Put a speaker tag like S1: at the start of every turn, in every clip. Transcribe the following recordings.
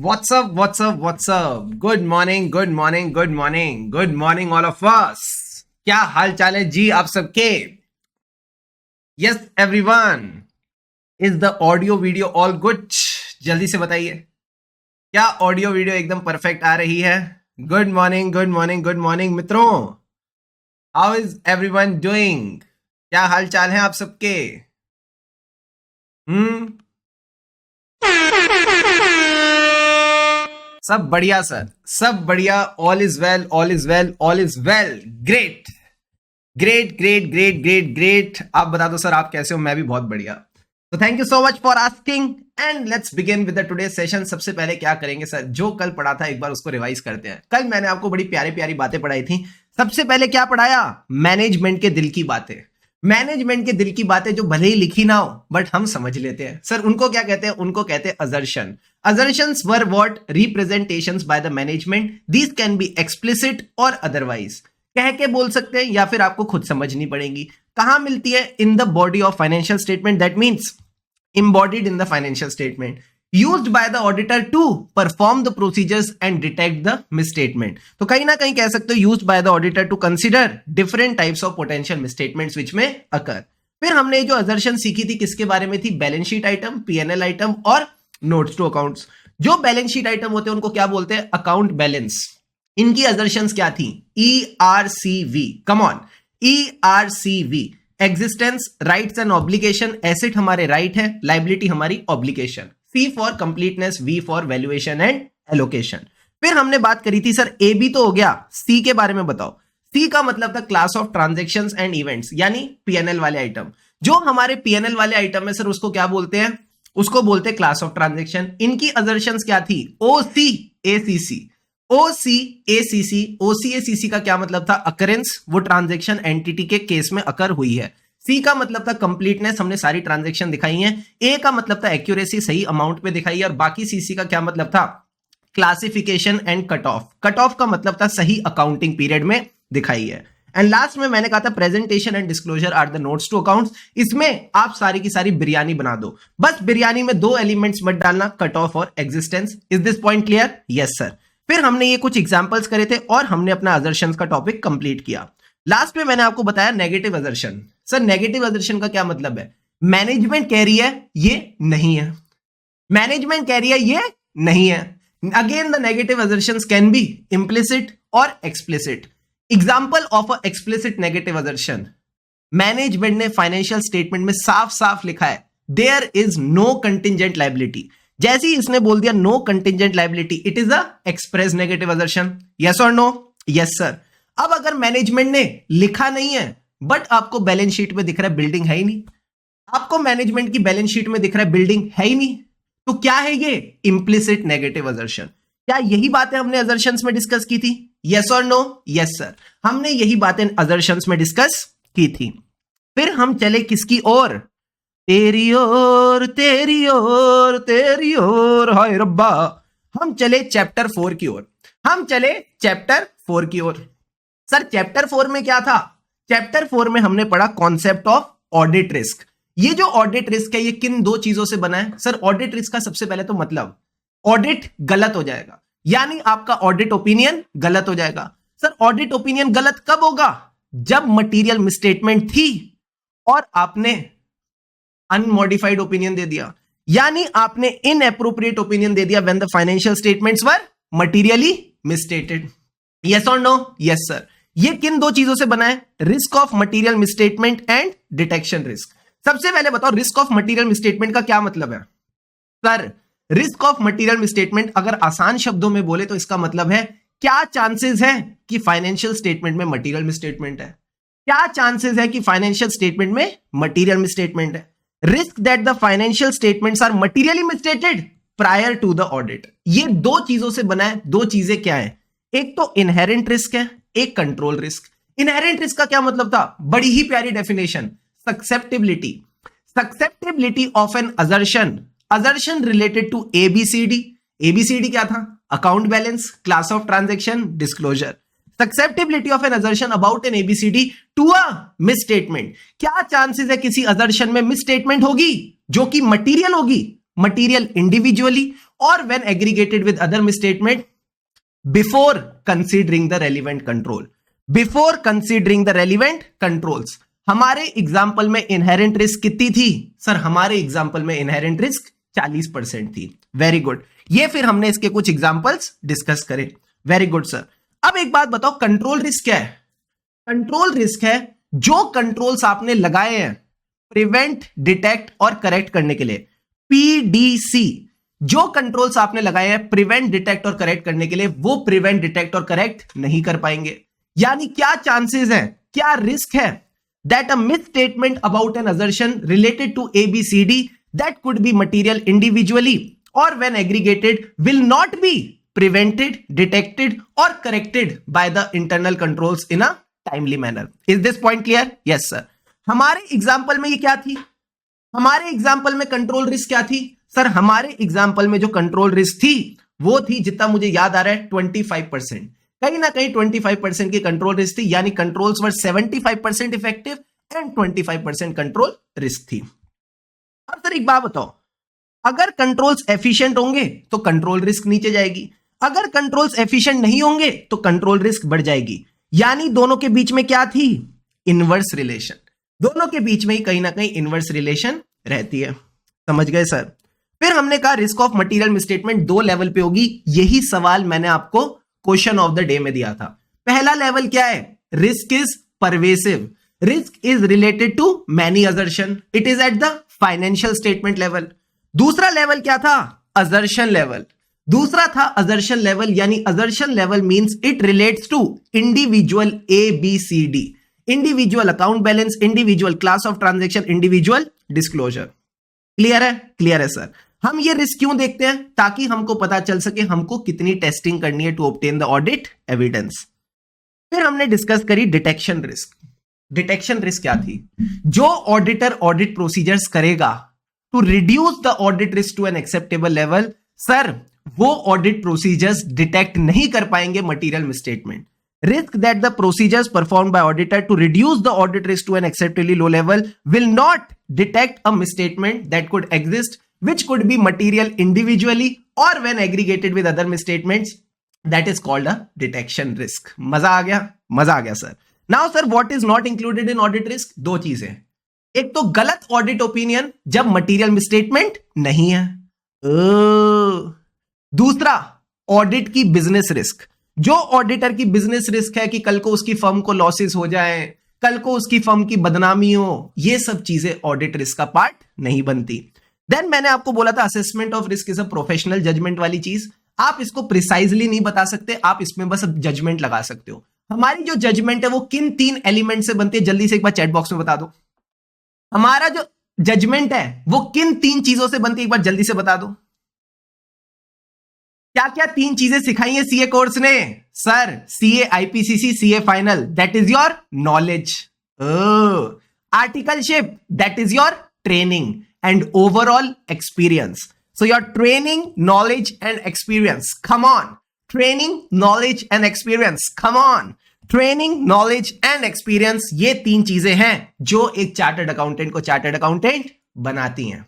S1: What's up? What's up? What's up? Good morning, good morning, good morning, good morning all of us. क्या हाल चाल है जी आप सबके? Yes everyone. Is the audio video all good? जल्दी से बताइए. क्या ऑडियो वीडियो एकदम परफेक्ट आ रही है? Good morning, good morning, good morning मित्रों. How is everyone doing? क्या हाल चाल है आप सबके? सब बढ़िया सर, सब बढ़िया. All is well, all is well, all is well. Great great great great great great. आप बता दो सर आप कैसे हो? मैं भी बहुत बढ़िया. तो thank you so much for asking and let's begin with the today session. सबसे पहले क्या करेंगे सर, जो कल पढ़ा था एक बार उसको रिवाइज करते हैं. कल मैंने आपको बड़ी प्यारी प्यारी बातें पढ़ाई थी. सबसे पहले क्या पढ़ाया? मैनेजमेंट के दिल की बातें. मैनेजमेंट के दिल की बातें जो भले ही लिखी ना हो बट हम समझ लेते हैं. सर उनको क्या कहते हैं? उनको कहते हैं assertion. Assertions were what? Representations by the management. These can be explicit or otherwise. कह के बोल सकते हैं या फिर आपको खुद समझनी पड़ेगी. कहां मिलती है? In the body of financial statement. That means embodied in the financial statement. Used by the auditor to perform the procedures and detect the misstatement. तो कहीं ना कहीं कह सकते हो used by the auditor to consider different types of potential misstatements which may occur. फिर हमने जो assertion सीखी थी किसके बारे में थी? Balance sheet item, P&L item और नोट्स टू अकाउंट्स. जो बैलेंस शीट आइटम होते हैं उनको क्या बोलते हैं? Account balance. इनकी असर्शंस क्या थी? ERCV. Come on. ERCV. Existence, rights and obligation. Asset हमारे राइट है, लाइबिलिटी हमारी obligation. C for completeness, V for valuation and allocation. फिर हमने बात करी थी सर AB तो हो गया, C के बारे में बताओ. C का मतलब था class of transactions and events, यानी P&L वाले आइटम. जो हमारे P&L वाले आइटम है सर उसको क्या बोलते हैं? उसको बोलते हैं क्लास ऑफ ट्रांजैक्शन. इनकी असर्शंस क्या थी? OCACC. OCACC. OCACC का क्या मतलब था? अकरेंस, वो ट्रांजैक्शन एंटिटी के केस में अकर हुई है. C का मतलब था कंप्लीटनेस, हमने सारी ट्रांजैक्शन दिखाई हैं. A का मतलब था एक्यूरेसी, सही अमाउंट पे दिखाई है. और बाकी CC का क्या मतलब था? Classification and cut off. Cut off का मतलब था सही अकाउंटिंग पीरियड में दिखाई है. एंड लास्ट में मैंने कहा था presentation and disclosure are the notes to accounts. इसमें आप सारी की सारी बिरयानी बना दो. बस बिरयानी में दो एलिमेंट्स मत डालना, कट ऑफ और existence. Is this point clear? Yes sir. फिर हमने ये कुछ एग्जांपल्स करे थे और हमने अपना असर्शंस का टॉपिक कंप्लीट किया. लास्ट में मैंने आपको बताया negative assertion. Sir negative assertion का क्या मतलब है? मैनेजमेंट कह रही है ये नहीं है, मैनेजमेंट कह रही है ये नहीं है. Again the negative assertions can be implicit और explicit. Example of a explicit negative assertion. Management ने फाइनेंशियल स्टेटमेंट में साफ साफ लिखा है there is no contingent liability. जैसे ही इसने बोल दिया no contingent liability, it is a express negative assertion. Yes और नो? Yes sir. अब अगर मैनेजमेंट ने लिखा नहीं है बट आपको बैलेंस शीट में दिख रहा है बिल्डिंग है ही नहीं, आपको मैनेजमेंट की बैलेंस शीट में दिख रहा है बिल्डिंग है ही नहीं, तो क्या है ये? Implicit negative assertion. क्या यही बातें हमने असर्शंस में डिस्कस की थी? यस और नो? Yes sir. हमने यही बातें असर्शंस में डिस्कस की थी. फिर हम चले किसकी ओर? तेरी ओर, तेरी ओर, तेरी ओर, हाय रब्बा. हम चले चैप्टर 4 की ओर. हम चले चैप्टर 4 की ओर. सर चैप्टर 4 में क्या था? चैप्टर 4 में हमने पढ़ा कॉन्सेप्ट ऑफ ऑडिट रिस्क. ये जो ऑडिट रिस्क है ये किन दो चीजों से बना है? सर ऑडिट रिस्क का सबसे पहले तो मतलब ऑडिट गलत हो जाएगा, यानी आपका ऑडिट ओपिनियन गलत हो जाएगा. सर ऑडिट ओपिनियन गलत कब होगा? जब मटेरियल मिसस्टेटमेंट थी और आपने अनमॉडिफाइड ओपिनियन दे दिया, यानी आपने इनएप्रोप्रिएट ओपिनियन दे दिया when the financial statements were materially मिसस्टेटेड. Yes और नो? Yes sir. ये किन दो चीजों से बना है? Risk of material misstatement and detection risk. सबसे पहले बताओ रिस्क ऑफ मटेरियल मिसस्टेटमेंट का क्या मतलब है? Sir risk of material misstatement अगर आसान शब्दों में बोले तो इसका मतलब है क्या चांसेस है कि फाइनेंशियल स्टेटमेंट में मटेरियल मिसस्टेटमेंट है. क्या चांसेस है कि फाइनेंशियल स्टेटमेंट में मटेरियल मिसस्टेटमेंट है. Risk that the financial statements are materially misstated prior to the audit. ये दो चीजों से बना है. दो चीजें क्या है? एक तो इनहेरेंट रिस्क है, एक कंट्रोल रिस्क. इनहेरेंट रिस्क का क्या मतलब था? बड़ी ही प्यारी definition, susceptibility. Susceptibility of an assertion. Assertion related to ABCD. ABCD क्या था? Account balance, class of transaction, disclosure. Susceptibility of an assertion about an ABCD to a misstatement. क्या चांसेस है किसी असर्शन में मिसस्टेटमेंट होगी जो कि मटेरियल होगी? material individually or when aggregated with other misstatement before considering the relevant control. Before considering the relevant controls. हमारे example में इनहेरेंट रिस्क कितनी थी सर? हमारे एग्जाम्पल में इनहेरेंट रिस्क 40% थी. Very good. ये फिर हमने इसके कुछ एग्जाम्पल्स डिस्कस करे. Very good sir. अब एक बात बताओ, कंट्रोल रिस्क क्या है? कंट्रोल रिस्क है जो कंट्रोल्स आपने लगाए हैं प्रिवेंट, डिटेक्ट और करेक्ट करने के लिए. पीडीसी, जो कंट्रोल्स आपने लगाए हैं प्रिवेंट, डिटेक्ट और करेक्ट करने के लिए, वो प्रिवेंट, डिटेक्ट और करेक्ट नहीं कर पाएंगे. यानी क्या चांसेस है, क्या रिस्क है that a misstatement about an assertion related to ABCD that could be material individually or when aggregated will not be prevented, detected or corrected by the internal controls in a timely manner. Is this point clear? Yes sir. हमारे example में ये क्या थी? हमारे example में control risk क्या थी sir? हमारे एग्जाम्पल में जो कंट्रोल रिस्क थी वो थी, जितना मुझे याद आ रहा है, 25%. कहीं ना कहीं 25% की कंट्रोल रिस्क थी. यानी controls were 75% effective and 25% control risk थी. अब सर एक बात बताओ, अगर कंट्रोल्स एफिशिएंट होंगे तो कंट्रोल रिस्क नीचे जाएगी, अगर कंट्रोल्स एफिशिएंट नहीं होंगे तो कंट्रोल रिस्क बढ़ जाएगी. यानी दोनों के बीच में क्या थी? Inverse relation. दोनों के बीच में ही कहीं ना कहीं इनवर्स रिलेशन रहती है. समझ गए सर? फिर हमने कहा risk of material misstatement 2 level पे होगी. यही सवाल मैंने आपको क्वेश्चन ऑफ द डे में दिया था. पहला लेवल क्या है? Risk is pervasive. Risk is related to many assertion. It is at the financial statement level. दूसरा लेवल क्या था? Assertion level. दूसरा था असर्शन लेवल. यानी assertion level means it relates to individual ABCD, individual account balance, individual class of transaction, individual disclosure. Clear है? Clear है sir. हम ये रिस्क क्यों देखते हैं? ताकि हमको पता चल सके हमको कितनी टेस्टिंग करनी है to obtain the audit evidence. फिर हमने डिस्कस करी डिटेक्शन रिस्क. डिटेक्शन रिस्क क्या थी? जो ऑडिटर ऑडिट प्रोसीजर्स करेगा to reduce the audit risk to an acceptable level, sir वो ऑडिट प्रोसीजर्स डिटेक्ट नहीं कर पाएंगे material misstatement. Risk that the procedures performed by auditor to reduce the audit risk to an acceptably low level will not detect a misstatement that could exist, which could be material individually or when aggregated with other misstatements. That is called a detection risk. मजा आ गया? मजा आ गया sir. Now sir, what is not included in audit risk? 2 चीजें. एक तो गलत audit opinion जब material misstatement नहीं है. दूसरा ऑडिट की बिजनेस रिस्क. जो ऑडिटर की बिजनेस रिस्क है कि कल को उसकी फर्म को लॉसेस हो जाए, कल को उसकी फर्म की बदनामी हो, ये सब चीजें ऑडिट रिस्क का पार्ट नहीं बनती. देन मैंने आपको बोला था assessment of risk is a professional judgement वाली चीज. आप इसको प्रिसाइजली नहीं बता सकते, आप इसमें बस जजमेंट लगा सकते हो. हमारी जो जजमेंट है वो किन 3 एलिमेंट से बनती है? जल्दी से एक बार चैट बॉक्स में बता दो. हमारा जो जजमेंट है वो किन 3 चीजों से बनती है? एक बार जल्दी से बता दो. क्या क्या 3 चीजें सिखाई है सीए कोर्स ने? Sir CA IPCC, CA final, that is your knowledge. Articleship, that is your training and overall experience. So your training, knowledge and experience. Come on. Training, knowledge and experience. Come on. Training, knowledge and experience, ये 3 चीजें हैं जो एक chartered accountant को chartered accountant बनाती हैं.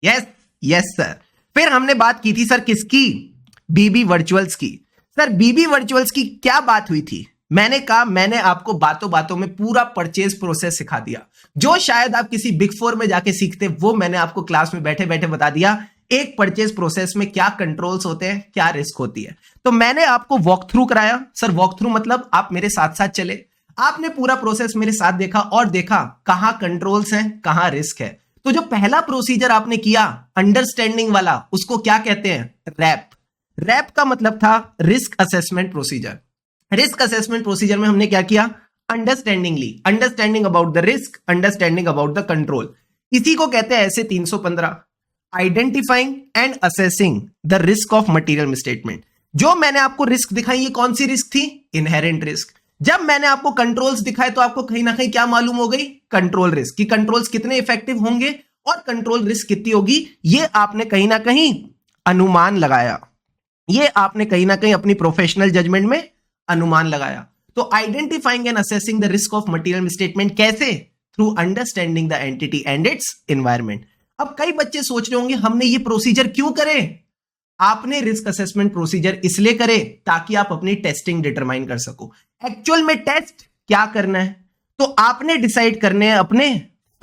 S1: Yes yes sir. फिर हमने बात की थी सर किसकी? बीबी वर्चुअल्स की. सर बीबी वर्चुअल्स की क्या बात हुई थी? मैंने कहा मैंने आपको बातों बातों में पूरा परचेज प्रोसेस सिखा दिया. जो शायद आप किसी बिग 4 में जाके सीखते, वो मैंने आपको क्लास में बैठे बैठे बता दिया. एक परचेज प्रोसेस में क्या कंट्रोल्स होते हैं, क्या रिस्क होती है. तो मैंने आपको वॉक थ्रू कराया. सर वॉक थ्रू मतलब आप मेरे साथ साथ चले, आपने पूरा प्रोसेस मेरे साथ देखा और देखा कहां कंट्रोल्स हैं, कहां रिस्क है. तो जो पहला प्रोसीजर आपने किया अंडरस्टैंडिंग वाला, उसको क्या कहते हैं? रैप. रैप का मतलब था risk assessment procedure. Risk assessment procedure में हमने क्या किया? Understanding about the risk, understanding about the control. इसी को कहते हैं ऐसे 315. Identifying and assessing the risk of material misstatement. जो मैंने आपको रिस्क दिखाई, ये कौन सी रिस्क थी? Inherent risk. जब मैंने आपको कंट्रोल्स दिखाए तो आपको कहीं ना कहीं क्या मालूम हो गई? Control risk. कि कंट्रोल्स कितने इफेक्टिव होंगे और कंट्रोल रिस्क कितनी होगी, ये आपने कहीं ना कहीं अनुमान लगाया. ये आपने कहीं ना कहीं अपनी प्रोफेशनल जजमेंट में अनुमान लगाया. तो identifying and assessing the risk of material misstatement कैसे? Through understanding the entity and its environment. अब कई बच्चे सोच रहे होंगे हमने ये प्रोसीजर क्यों करे? आपने रिस्क असेसमेंट प्रोसीजर इसलिए करे ताकि आप अपनी टेस्टिंग डिटरमाइन कर सको। एक्चुअल में टेस्ट क्या करना है तो आपने डिसाइड करने हैं अपने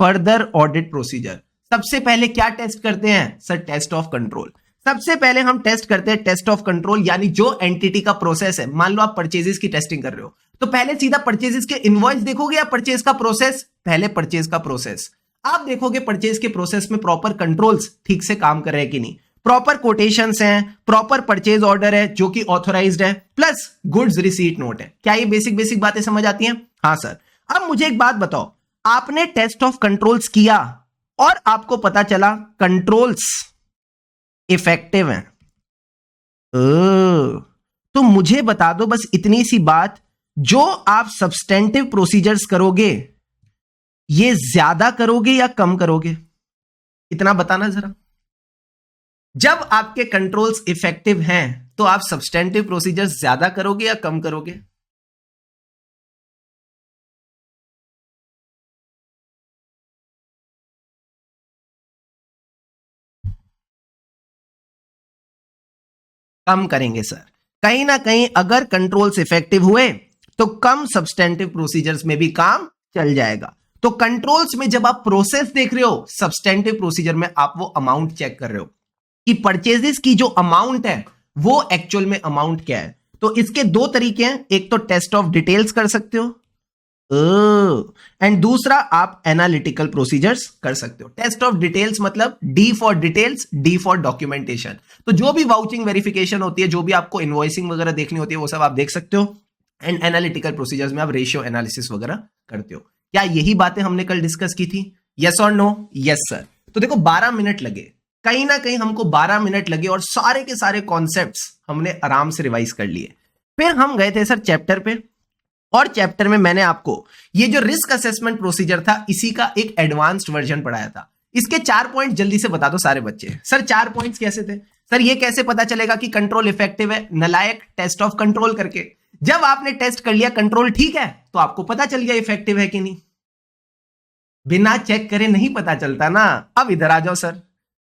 S1: फर्दर ऑडिट प्रोसीजर। सबसे पहले क्या टेस्ट करते हैं सर? Test of control. सबसे पहले हम टेस्ट करते हैं टेस्ट ऑफ कंट्रोल, यानी जो एंटिटी का प्रोसेस है। मान लो आप परचेजेस की टेस्टिंग कर रहे हो तो पहले सीधा परचेजेस के इनवॉइस देखोगे या परचेज का प्रोसेस? पहले परचेज का प्रोसेस। आप देखोगे परचेज के प्रोसेस में प्रॉपर कंट्रोल्स ठीक से काम कर रहे हैं कि नहीं, प्रॉपर कोटेशंस हैं, प्रॉपर परचेज ऑर्डर है जो कि ऑथोराइज्ड है, प्लस गुड्स रिसीट नोट है। क्या ये बेसिक बेसिक बातें समझ आती हैं? हाँ सर। अब मुझे एक बात बताओ, आपने टेस्ट ऑफ कंट्रोल्स किया और आपको पता चला कंट्रोल्स इफेक्टिव हैं, तो मुझे बता दो बस इतनी सी बात, जो आप सब्सटेंटिव प्रोसीजर्स करोगे ये ज्यादा करोगे या कम करोगे? इतना बताना जरा। जब आपके कंट्रोल्स इफेक्टिव हैं तो आप सब्सटेंटिव प्रोसीजर्स ज्यादा करोगे या कम करोगे? कम करेंगे सर। कहीं ना कहीं अगर कंट्रोल्स इफेक्टिव हुए तो कम सब्सटेंटिव प्रोसीजर्स में भी काम चल जाएगा। तो कंट्रोल्स में जब आप प्रोसेस देख रहे हो, सब्सटेंटिव प्रोसीजर में आप वो अमाउंट चेक कर रहे हो कि परचेजेस की जो अमाउंट है वो एक्चुअल में अमाउंट क्या है। तो इसके दो तरीके हैं, एक तो टेस्ट ऑफ डिटेल्स कर सकते हो एंड दूसरा आप एनालिटिकल प्रोसीजर्स कर सकते हो। टेस्ट ऑफ डिटेल्स मतलब D for details, D for documentation. तो जो भी वाउचिंग वेरिफिकेशन होती है, जो भी आपको इनवॉइसिंग वगैरह देखनी होती है, वो सब आप देख सकते हो। एंड एनालिटिकल प्रोसीजर्स में आप रेशियो एनालिसिस वगैरह करते हो। क्या यही बातें हमने कल डिस्कस की थी? यस और नो? Yes sir. तो देखो 12 मिनट लगे, कहीं ना कहीं हमको 12 मिनट लगे और सारे के सारे कॉन्सेप्ट्स हमने आराम से रिवाइज कर लिए। फिर हम गए थे सर चैप्टर पे, और चैप्टर में मैंने आपको ये जो रिस्क असेसमेंट प्रोसीजर था इसी का एक एडवांस्ड वर्जन पढ़ाया था। इसके 4 पॉइंट जल्दी से बता दो सारे बच्चे। सर 4 पॉइंट्स कैसे थे? सर ये कैसे पता चलेगा कि कंट्रोल इफेक्टिव है? नलायक टेस्ट ऑफ कंट्रोल करके। जब आपने टेस्ट कर लिया कंट्रोल ठीक है तो आपको पता चल गया इफेक्टिव है कि नहीं। बिना चेक करे नहीं पता चलता ना। अब इधर आ जाओ सर,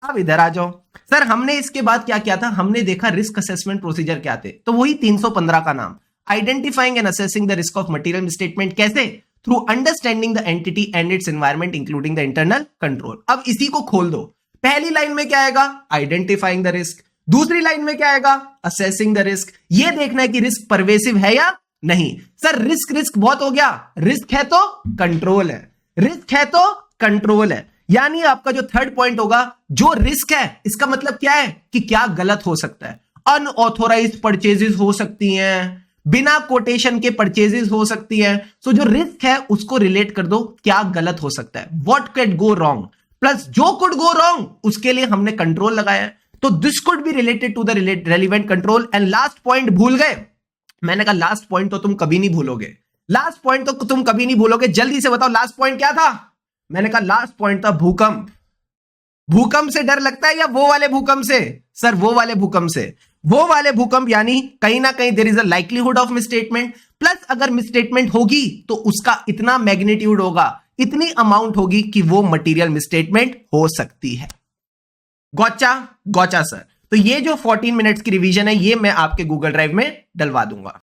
S1: अब इधर आ जाओ सर। हमने इसके बाद क्या किया था? हमने देखा रिस्क असेसमेंट प्रोसीजर क्या थे। तो वही 315 का नाम, identifying and assessing the risk of material misstatement. कैसे? Through understanding the entity and its environment including the internal control. अब इसी को खोल दो। पहली लाइन में क्या आएगा? Identifying the risk. दूसरी लाइन में क्या आएगा? Assessing the risk. ये देखना है कि रिस्क परवेसिव है या नहीं। सर रिस्क रिस्क बहुत हो गया, रिस्क है तो कंट्रोल है, रिस्क है तो कंट्रोल है। यानी आपका जो थर्ड पॉइंट होगा, जो रिस्क है इसका मतलब क्या है कि क्या गलत हो सकता है। अनऑथोराइज्ड परचेजेस हो सकती हैं, बिना कोटेशन के परचेजेस हो सकती है। सो जो रिस्क है उसको रिलेट कर दो, क्या गलत हो सकता है, what can go wrong, plus जो कुड गो रॉन्ग उसके लिए हमने कंट्रोल लगाया है। तो this could be related to the relevant control. And last point भूल गए? मैंने कहा लास्ट पॉइंट तो तुम कभी नहीं भूलोगे, लास्ट पॉइंट तो तुम कभी नहीं भूलोगे। जल्दी से बताओ लास्ट पॉइंट क्या था? मैंने कहा लास्ट पॉइंट था भूकंप। भूकंप से डर लगता है या वो वाले भूकंप से? सर वो वाले भूकंप से। वो वाले भूकंप यानी कहीं ना कहीं there is a likelihood of misstatement, plus अगर मिसस्टेटमेंट होगी तो उसका इतना मैग्नीट्यूड होगा, इतनी अमाउंट होगी कि वो मटेरियल मिसस्टेटमेंट हो सकती है। गौचा गौचा सर। तो ये जो 14 मिनट्स की रिवीजन है ये मैं आपके गूगल ड्राइव में डलवा दूंगा।